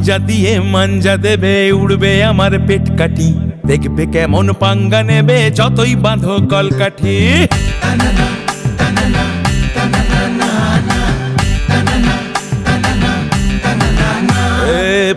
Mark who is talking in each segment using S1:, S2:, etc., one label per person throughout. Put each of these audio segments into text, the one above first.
S1: পাঞ্জা দিয়ে মাঞ্জা দেবে, উড়বে আমার পেট কাটি, দেখবে কেমন পাঙ্গা নেবে যতই বাঁধো কলকাঠি।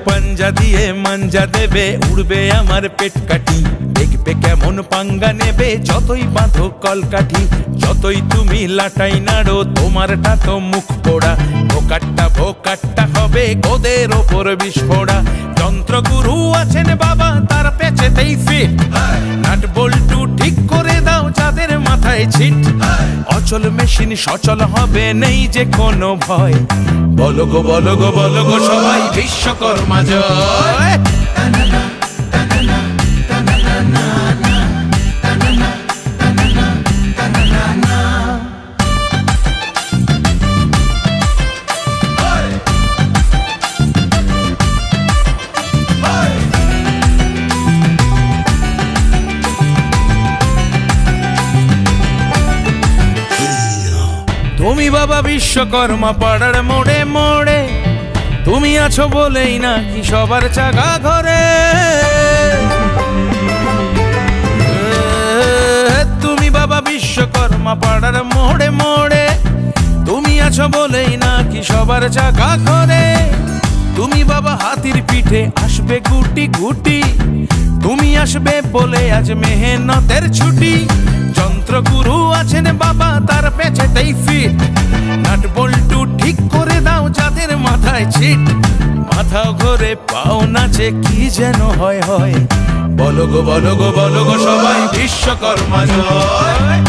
S1: পাঞ্জা দিয়ে মাঞ্জা দেবে, উড়বে আমার পেট কাটি, দেখবে কেমন পাঙ্গা নেবে যতই বাঁধো কলকাঠি। যতই তুমি লাটাই নাড়ো তোমারটা তো মুখ পোড়া, ভোকাট্টা ভোকাট্টা হবে গোদের ওপর বিস্ফোড়া। যন্ত্রগুরু আছেন বাবা তার পেছেতেই ফিট, নাট বল্টু ঠিক করে দাও যাদের মাথায় ছিট। অচল মেশিন সচল হবে নেই যে কোনো ভয়, বলো গো বলো গো বলো গো সবাই বিশ্বকর্মা জয়। তুমি বাবা বিশ্বকর্মা পাড়ার মোড়ে মোড়ে, তুমি আছো বলেই নাকি সবার চাকা ঘরে। তুমি বাবা বিশ্বকর্মা পাড়ার মোড়ে মোড়ে, তুমি আছো বলেই নাকি সবার চাকা ঘরে। তুমি বাবা হাতির পিঠে আসবে গুটি গুটি, তুমি আসবে বলে আজ মেহনতের ছুটি। যন্ত্রগুরু আছেন বাবা তার পেছেতেই ফিট, নাট বল্টু ঠিক করে দাও যাদের মাথায় ছিট। মাথা ঘরে পাও নাচে কি যেন হয় হয়, বলো গো বলো গো বলো গো সবাই বিশ্বকর্মা জয়।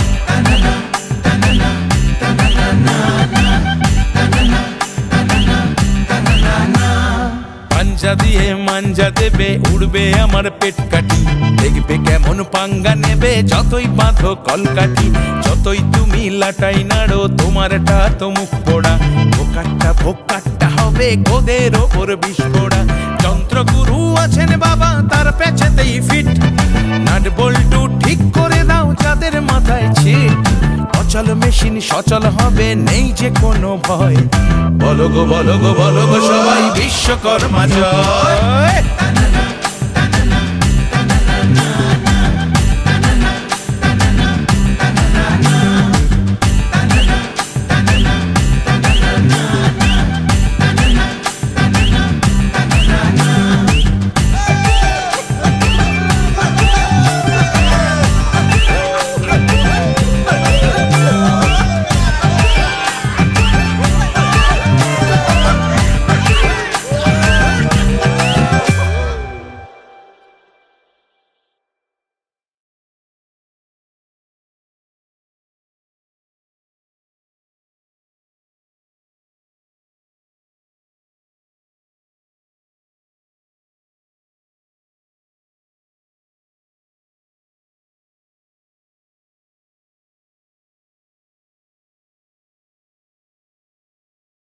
S1: পাঞ্জা দিয়ে মাঞ্জা দেবে, উড়বে আমার পেট কাটি, দেখবে কেমন পাঙ্গা নেবে যতই বাঁধো কলকাঠি। যতই তুমি লাটাই নাড়ো তোমারটা তো মুখ পোড়া, ভোকাট্টা ভোকাট্টা হবে গোদের ওপর বিস্ফোড়া। যন্ত্রগুরু আছেন বাবা তার পেছেতেই ফিট, নাট বল্টু ঠিক করে দাও যাদের মাথায় ছিট। অচল মেশিন সচল হবে নেই যে কোনো ভয়, বলো গো বলো গো বলো গো সবাই বিশ্বকর্মা জয়।